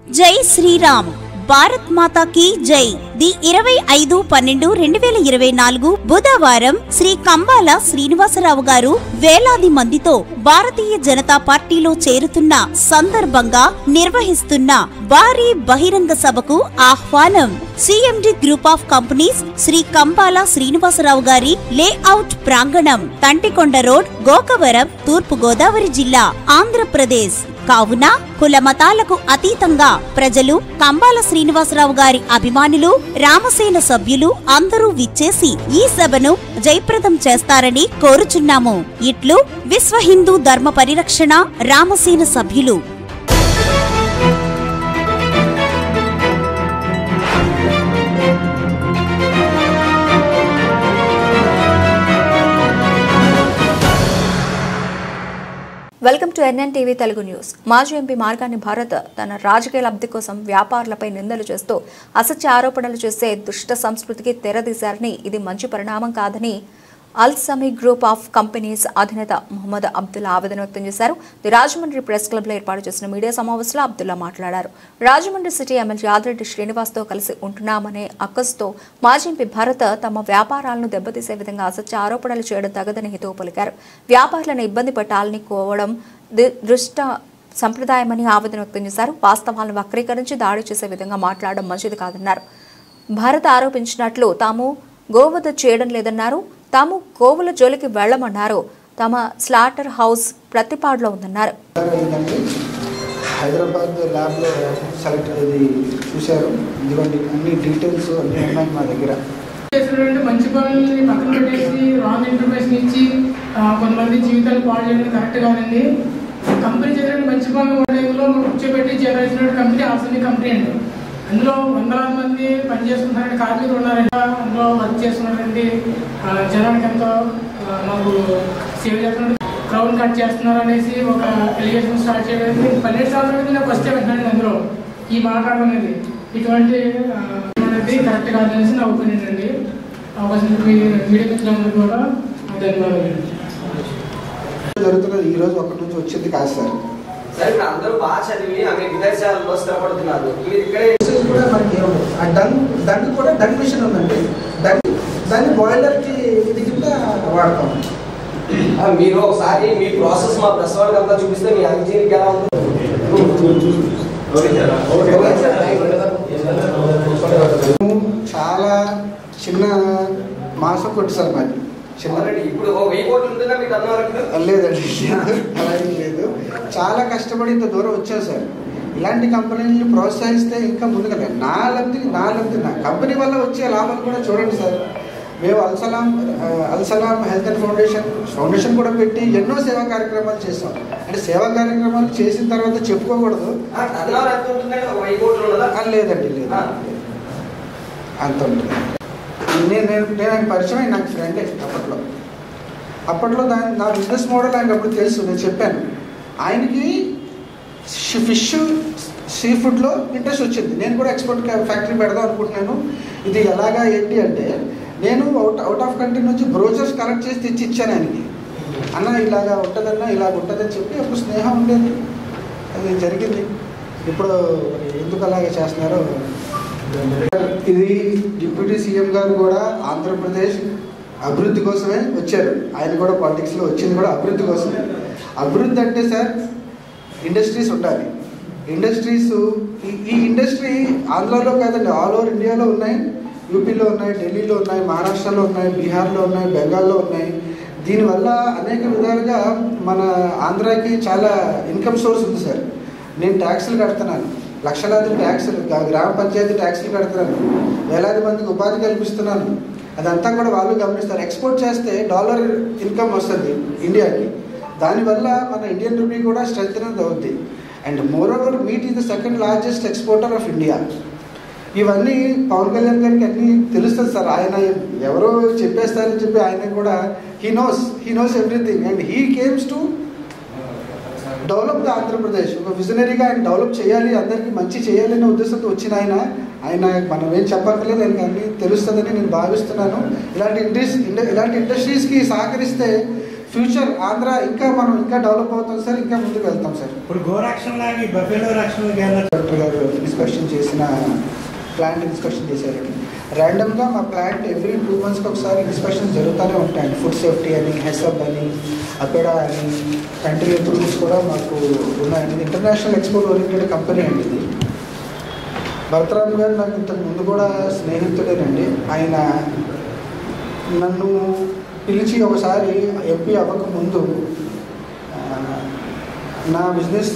జై శ్రీరామ్, భారత్ మాతా కీ జై. ది 25/12/2024 బుధవారం శ్రీ కంబాల శ్రీనివాసరావు గారు వేలాది మందితో భారతీయ జనతా పార్టీలో చేరుతున్న సందర్భంగా నిర్వహిస్తున్న భారీ బహిరంగ సభకు ఆహ్వానం. CMD group of companies Shri Kambala Srinivasa Rao గారి లేఅవుట్ ప్రాంగణం, తంటికొండ రోడ్, గోకవరం, తూర్పు గోదావరి జిల్లా, ఆంధ్రప్రదేశ్. కావున కుల మతాలకు అతీతంగా ప్రజలు, కంబాల శ్రీనివాసరావు గారి అభిమానులు, రామసేన సభ్యులు అందరూ విచ్చేసి ఈ సభను జయప్రదం చేస్తారని కోరుచున్నాము. ఇట్లు విశ్వ హిందూ ధర్మ పరిరక్షణ రామసేన సభ్యులు. Welcome to NN TV Telugu news. మాజీ ఎంపీ మార్గాని భారత్ తన రాజకీయ లబ్ధి కోసం వ్యాపారులపై నిందలు చేస్తూ అసత్య ఆరోపణలు చేసే దుష్ట సంస్కృతికి తెరదీశారని, ఇది మంచి పరిణామం కాదని అల్సమీ గ్రూప్ ఆఫ్ కంపెనీస్ అధినేత మొహమ్మద్ అబ్దుల్లా ఆవేదన వ్యక్తం చేశారు. రాజమండ్రి ప్రెస్ క్లబ్లో ఏర్పాటు చేసిన మీడియా సమావేశంలో అబ్దుల్లా మాట్లాడారు. రాజమండ్రి సిటీ ఎమ్మెల్యే యాదిరెడ్డి శ్రీనివాస్తో కలిసి ఉంటున్నామనే అక్కసుతో మాజీ ఎంపీ భారత్ తమ వ్యాపారాలను దెబ్బతీసే విధంగా అసత్య ఆరోపణలు చేయడం తగదని హితవు పలికారు. వ్యాపారులను ఇబ్బంది పెట్టాలని కోవడం దృష్ట సంప్రదాయమని ఆవేదన వ్యక్తం చేశారు. వాస్తవాలను వక్రీకరించి దాడి చేసే విధంగా మాట్లాడడం మంచిది కాదన్నారు. భారత్ ఆరోపించినట్లు తాము గోవధ చేయడం లేదన్నారు. తాము గోవుల జోలికి వెళ్లమన్నారు. తమ స్లాటర్ హౌస్ ప్రతిపాడులో ఉందన్నారు. హైదరాబాద్ ల్యాబ్లో సెలెక్ట్ అది చూశారు. ఇదిగోండి అన్ని డీటెయిల్స్ అన్నీ ఉన్నాయి మా దగ్గర. మంచి పనులని పక్కన పెట్టేసి రాంగ్ ఇన్ఫర్మేషన్ ఇచ్చి కొంతమంది జీవితాలు పాడు చేయడం కరెక్ట్ కాదండి. కంపెనీ చేసిన మంచి పనులు ఉండేలో కూర్చోబెట్టి చేయాల్సిన కంపెనీ ఆల్సమీ కంపెనీ అండి. అందులో వందలాది మంది పనిచేస్తున్నటువంటి కార్మికులు ఉన్నారండి. అందులో వర్క్ చేస్తున్నటువంటి జనానికి ఎంతో మాకు సేవ చేస్తున్నారు. క్రౌన్ కట్ చేస్తున్నారు అనేసి ఒక ఎలిగేషన్ స్టార్ట్ చేయడానికి 12 సంవత్సరాల నాకు వస్తే వెంటనే అందులో ఈ మాట్లాడడం అనేది ఇటువంటి అనేది కరెక్ట్ కాదనేసి నా ఒపీనియన్ అండి. అవకాశం మీడియా మిత్రులందరూ కూడా ధన్యవాదాలు. జరుగుతున్నది ఈ రోజు ఒకటి నుంచి వచ్చింది కాదు సార్. అందరూ బాగా చదివి అన్ని విదేశాలలో స్థిరపడుతున్నారు. దండు కూడా డంగ్ మిషన్ ఉందండి. దాన్ని బాయిలర్కి ఇది కింద వాడతాం. మీరు ఒకసారి మీ ప్రాసెస్ మా ప్రెస్ వాళ్ళకి అంతా చూపిస్తే మీ హైజీనిక్ ఎలా ఉందో చాలా చిన్న మాసం కొట్టు సార్ మాది. ఇప్పుడు 1000 కోట్లు ఉంటుందా మీకు అన్న? లేదండి, అలాగే లేదు. చాలా కష్టపడి ఇంత దూరం వచ్చాం సార్. ఇలాంటి కంపెనీలను ప్రోత్సహిస్తే ఇంకా ముందుగా నా లబ్ధి నా కంపెనీ వల్ల వచ్చే లాభాలు కూడా చూడండి సార్. మేము అల్సలాం హెల్త్ అండ్ ఫౌండేషన్ కూడా పెట్టి ఎన్నో సేవా కార్యక్రమాలు చేస్తాం. అంటే సేవా కార్యక్రమాలు చేసిన తర్వాత చెప్పుకోకూడదు. లేదండి, లేదు, అంత ఉంటుంది. నేను ఆయన పరిచయం, నాకు ఫ్రెండే అప్పట్లో నా బిజినెస్ మోడల్ ఆయనకు అప్పుడు తెలుసు. నేను చెప్పాను ఆయనకి ఫిష్ సీ ఫుడ్లో ఇంట్రెస్ట్ వచ్చింది. నేను కూడా ఎక్స్పోర్ట్ ఫ్యాక్టరీ పెడదాం అనుకుంటున్నాను. ఇది ఎలాగా ఏంటి అంటే నేను అవుట్ ఆఫ్ కంట్రీ నుంచి బ్రోచర్స్ కలెక్ట్ చేసి తెచ్చి ఇచ్చాను ఆయనకి. అన్న ఇలాగా ఉంటుందన్నా, ఇలాగ ఉంటుందని చెప్పి అప్పుడు స్నేహం ఉండేది. అది జరిగింది. ఇప్పుడు ఎందుకు అలాగే చేస్తున్నారో. ఇది డిప్యూటీ సీఎం గారు కూడా ఆంధ్రప్రదేశ్ అభివృద్ధి కోసమే వచ్చారు. ఆయన కూడా పాలిటిక్స్లో వచ్చింది కూడా అభివృద్ధి కోసమే. అభివృద్ధి అంటే సార్ ఇండస్ట్రీస్ ఉండాలి. ఇండస్ట్రీస్ ఈ ఇండస్ట్రీ ఆంధ్రాలో కాదండి, ఆల్ ఓవర్ ఇండియాలో ఉన్నాయి. యూపీలో ఉన్నాయి, ఢిల్లీలో ఉన్నాయి, మహారాష్ట్రలో ఉన్నాయి, బీహార్లో ఉన్నాయి, బెంగాల్లో ఉన్నాయి. దీనివల్ల అనేక విధాలుగా మన ఆంధ్రాకి చాలా ఇన్కమ్ సోర్స్ ఉంది సార్. నేను ట్యాక్సులు కడుతున్నాను, లక్షలాది ట్యాక్సులు, గ్రామ పంచాయతీ ట్యాక్సులు కడుతున్నాను, వేలాది మందికి ఉపాధి కల్పిస్తున్నాను. అదంతా కూడా వాళ్ళు గమనిస్తారు. ఎక్స్పోర్ట్ చేస్తే డాలర్ ఇన్కమ్ వస్తుంది ఇండియాకి. దానివల్ల మన ఇండియన్ రూపీ కూడా స్ట్రెంగ్త్ అవుద్ది. And more over meet is the second largest exporter of India. ఇవన్నీ పవన్ కళ్యాణ్ గారికి అన్నీ తెలుస్తుంది సార్. ఆయన ఎవరో చెప్పేస్తారని చెప్పి ఆయన కూడా he knows everything. And he comes to develop the Andhra Pradesh. ఒక విజనరీగా ఆయన డెవలప్ చేయాలి, అందరికీ మంచి చేయాలనే ఉద్దేశంతో వచ్చిన ఆయన మనం ఏం చెప్పక్కర్లేదు, ఆయనకి అన్నీ తెలుస్తుందని నేను భావిస్తున్నాను. ఇలాంటి ఇండస్ట్రీస్కి సహకరిస్తే ఫ్యూచర్ ఆంధ్ర మనం ఇంకా డెవలప్ అవుతాం సార్, ఇంకా ముందుకు వెళ్తాం సార్. ఇప్పుడు గోరక్షణ లాగా బఫెలో రక్షణ డాక్టర్ గారు ఇన్స్పెక్షన్ చేసిన ప్లాంట్ ఇన్స్పెక్షన్ చేశారండి. ర్యాండమ్గా మా ప్లాంట్ ఎవ్రీ 2 months ఒకసారి ఇన్స్పెక్షన్స్ జరుగుతూనే ఉంటాయండి. ఫుడ్ సేఫ్టీ అని, హెసబ్ అని, అపెడా అని, కంట్రీ అప్రూవల్స్ కూడా మాకు ఉన్నాయండి. ఇంటర్నేషనల్ ఎక్స్పోర్ట్ ఓరియంటెడ్ కంపెనీ అండి ఇది. భరతరామ్ గారు నాకు ఇంతకు ముందు కూడా స్నేహితుడేనండి. ఆయన నన్ను పిలిచి ఒకసారి ఎంపీ అవ్వకముందు నా బిజినెస్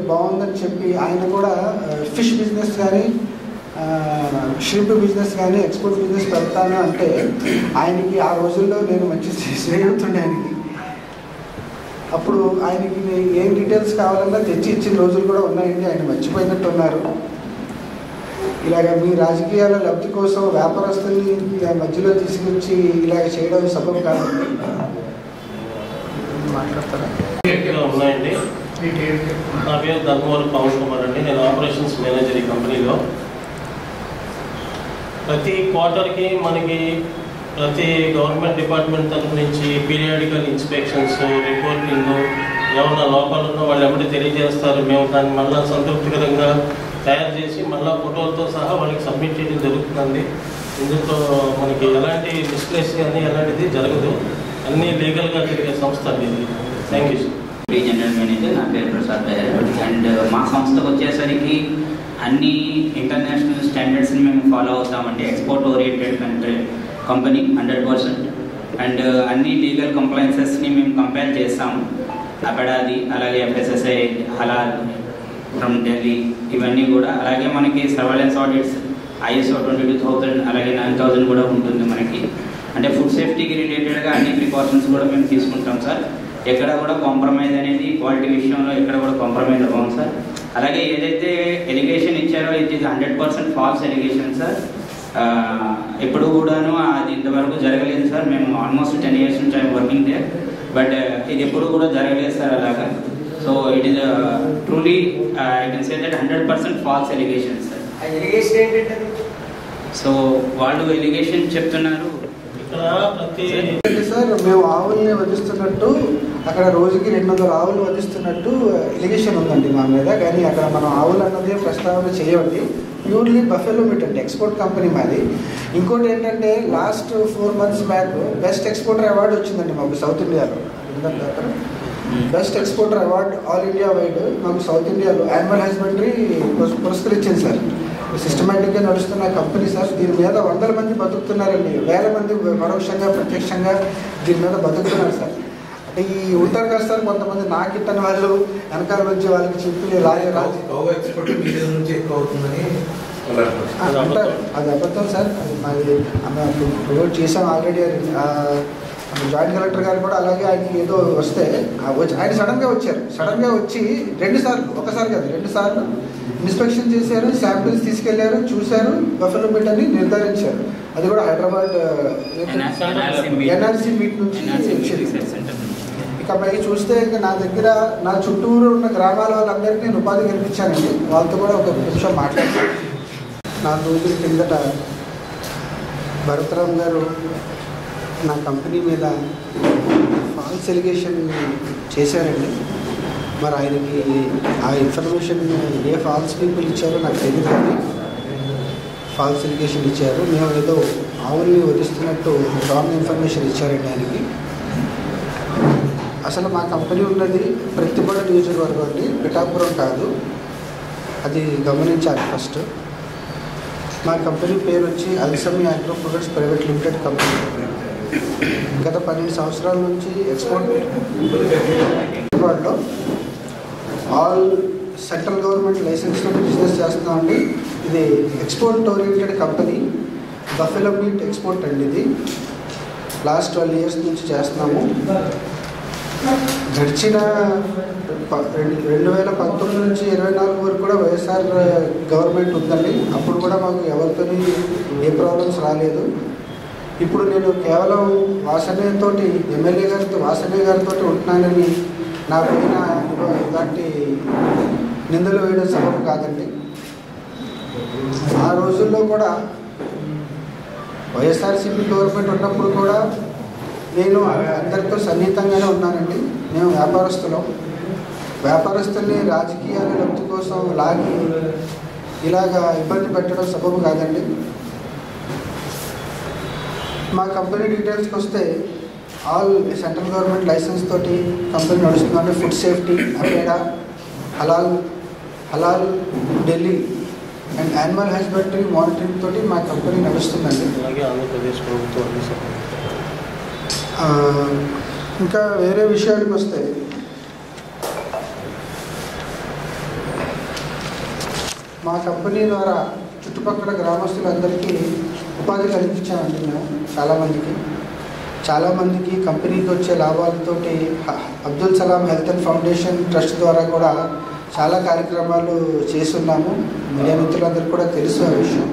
బాగుందని చెప్పి ఆయన కూడా ఫిష్ బిజినెస్ కానీ షిప్ బిజినెస్ కానీ ఎక్స్పోర్ట్ బిజినెస్ పెడతాను అంటే ఆయనకి ఆ రోజుల్లో నేను మంచి స్నేహితుడిని ఆయనకి. అప్పుడు ఆయనకి ఏం డీటెయిల్స్ కావాలన్నా తెచ్చి ఇచ్చిన రోజులు కూడా ఉన్నాయండి. ఆయన మర్చిపోయినట్టు ఉన్నారు. ఇలాగ మీ రాజకీయాల లబ్ధి కోసం వ్యాపారస్తుల్ని మధ్యలో తీసుకొచ్చి ఇలాగ చేయడం సబబు కాదు. మాట్లాడతారా? ఉన్నాయండి. నా పేరు ధర్మవరం పవన్ కుమార్ అండి. నేను ఆపరేషన్స్ మేనేజర్ ఈ కంపెనీలో. ప్రతి క్వార్టర్కి మనకి ప్రతి గవర్నమెంట్ డిపార్ట్మెంట్ తరఫు నుంచి పీరియాడికల్ ఇన్స్పెక్షన్స్, రిపోర్టింగ్, ఏమన్నా లోపాలు ఉన్నా వాళ్ళు ఎప్పటి తెలియజేస్తారు. మేము దాన్ని మళ్ళీ సంతృప్తికరంగా తయారు చేసి మళ్ళీ ఫోటోలతో సహా వాళ్ళకి సబ్మిట్ చేయడం జరుగుతుందండి. ఇందులో మనకి ఎలాంటి మిస్ప్లేస్ కానీ ఎలాంటిది జరగదు. అన్నీ లీగల్గా జరిగే సంస్థ అండి ఇది. Thank you sir. General manager, నా పేరు ప్రసాద్ బెహర్. అండ్ మా సంస్థకు వచ్చేసరికి అన్ని ఇంటర్నేషనల్ స్టాండర్డ్స్ని మేము ఫాలో అవుతామండి. Export oriented company 100%. అండ్ అన్ని లీగల్ కంప్లైన్సెస్ని మేము కంపేర్ చేస్తాము. అపెడాది, అలాగే FSSAI, హలాల్ ఫ్రమ్ ఢిల్లీ, ఇవన్నీ కూడా. అలాగే మనకి సర్వేలెన్స్ ఆడిట్స్ ISO 22000 అలాగే 9000 కూడా ఉంటుంది మనకి. అంటే ఫుడ్ సేఫ్టీకి రిలేటెడ్గా అన్ని ప్రికాషన్స్ కూడా మేము తీసుకుంటాం సార్. ఎక్కడ కూడా కాంప్రమైజ్ అనేది క్వాలిటీ విషయంలో ఎక్కడ కూడా కాంప్రమైజ్ అవ్వం సార్. అలాగే ఏదైతే ఎలిగేషన్ ఇచ్చారో ఇది 100% ఫాల్స్ ఎలిగేషన్ సార్. ఎప్పుడు కూడాను అది ఇంతవరకు జరగలేదు సార్. మేము ఆల్మోస్ట్ 10 years నుంచి ఐఎమ్ వర్కింగ్ దే, బట్ ఇది ఎప్పుడు కూడా జరగలేదు సార్ అలాగా. So it is truly I can say that 100% false allegation sir. So వాళ్ళు ఎలిగేషన్ చెప్తున్నారు. సార్ మేము ఆవుల్ని వధిస్తున్నట్టు అక్కడ రోజుకి 200 ఆవులు వధిస్తున్నట్టు ఎలిగేషన్ ఉందండి మా మీద. కానీ అక్కడ మనం ఆవులు అన్నది ప్రస్తావన చేయవండి. ప్యూర్లీ బఫెలో మీట్ అండి. ఎక్స్పోర్ట్ కంపెనీ మాది. ఇంకోటి ఏంటంటే last 4 months back best exporter award వచ్చిందండి మాకు సౌత్ ఇండియాలో. Best exporter award all India wide మాకు సౌత్ ఇండియాలో యానిమల్ హస్బెండరీ పురస్కరించింది సార్. సిస్టమేటిక్గా నడుస్తున్న కంపెనీ సార్. దీని మీద 100 మంది బతుకుతున్నారండి. 1000 మంది పరోక్షంగా ప్రత్యక్షంగా దీని మీద బతుకుతున్నారు సార్. అంటే ఈ ఉంటారు కదా సార్ కొంతమంది నాకిట్టని వాళ్ళు వెనకాల నుంచి వాళ్ళకి చెప్పి అంటారు. అది అబద్ధం సార్. అది మాది ప్రొవైడ్ చేసాం ఆల్రెడీ. జాయింట్ కలెక్టర్ గారు కూడా అలాగే ఆయనకి ఏదో వస్తే ఆయన సడన్గా వచ్చారు. సడన్గా వచ్చి 2 సార్లు, ఒకసారి కాదు 2 సార్లు ఇన్స్పెక్షన్ చేశారు, శాంపిల్స్ తీసుకెళ్లారు, చూశారు, బఫెలో మీట్ అని నిర్ధారించారు. అది కూడా హైదరాబాద్ NRC మీట్ నుంచి. ఇక పై చూస్తే ఇంకా నా దగ్గర నా చుట్టూరు ఉన్న గ్రామాల వాళ్ళందరికీ నేను ఉపాధి కల్పించానండి. వాళ్ళతో కూడా ఒక నిమిషం మాట్లాడతాను. 4 రోజుల కిందట భరతరామ్ గారు నా కంపెనీ మీద ఫాల్స్ ఎలిగేషన్ చేశారండి. మరి ఆయనకి ఆ ఇన్ఫర్మేషన్ ఏ ఫాల్స్ పీపుల్ ఇచ్చారో నాకు తెలియదు, కానీ ఫాల్స్ ఎలిగేషన్ ఇచ్చారు. మేము ఏదో ఆవుల్ని వదిస్తున్నట్టు రాంగ్ ఇన్ఫర్మేషన్ ఇచ్చారండి ఆయనకి. అసలు మా కంపెనీ ఉన్నది ప్రతిపాడు నియోజకవర్గం అండి, పిఠాపురం కాదు. అది గమనించాలి ఫస్ట్. మా కంపెనీ పేరు వచ్చి అల్సమి agro products private limited company. గత 12 సంవత్సరాల నుంచి ఎక్స్పోర్ట్ లో ఆల్ సెంట్రల్ గవర్నమెంట్ లైసెన్స్లో బిజినెస్ చేస్తున్నామండి. ఇది export oriented company. Buffalo meat export అండి. ఇది లాస్ట్ 12 years నుంచి చేస్తున్నాము. గడిచిన 2019 నుంచి 24 వరకు కూడా వైఎస్ఆర్ గవర్నమెంట్ ఉందండి. అప్పుడు కూడా మాకు ఎవరితో ఏ ప్రాబ్లమ్స్ రాలేదు. ఇప్పుడు నేను కేవలం వాసనేతోటి ఎమ్మెల్యే గారితో ఉంటున్నానని నా పైన ఇలాంటి నిందలు వేయడం సబబు కాదండి. ఆ రోజుల్లో కూడా వైఎస్ఆర్సీపీ గవర్నమెంట్ ఉన్నప్పుడు కూడా నేను అందరితో సన్నిహితంగానే ఉన్నానండి. మేము వ్యాపారస్తుల్ని రాజకీయాల లబ్ధి కోసం లాగి ఇలాగా ఇబ్బంది పెట్టడం సబబు కాదండి. మా కంపెనీ డీటెయిల్స్కి వస్తే ఆల్ సెంట్రల్ గవర్నమెంట్ లైసెన్స్ తోటి కంపెనీ నడుస్తుందంటే ఫుడ్ సేఫ్టీ, అపేడా, హలాల్ Delhi and animal husbandry monitoring తోటి మా కంపెనీ నడుస్తుందండి. అలాగే ఆంధ్రప్రదేశ్ ప్రభుత్వం. ఇంకా వేరే విషయాలకు వస్తే మా కంపెనీ ద్వారా చుట్టుపక్కల గ్రామస్తులందరికీ ఉపాధి కల్పించామండి. మేము చాలామందికి కంపెనీకి వచ్చే లాభాలతోటి Abdul Salam health and foundation trust ద్వారా కూడా చాలా కార్యక్రమాలు చేస్తున్నాము. మీడియా మిత్రులందరికీ కూడా తెలుసు ఆ విషయం.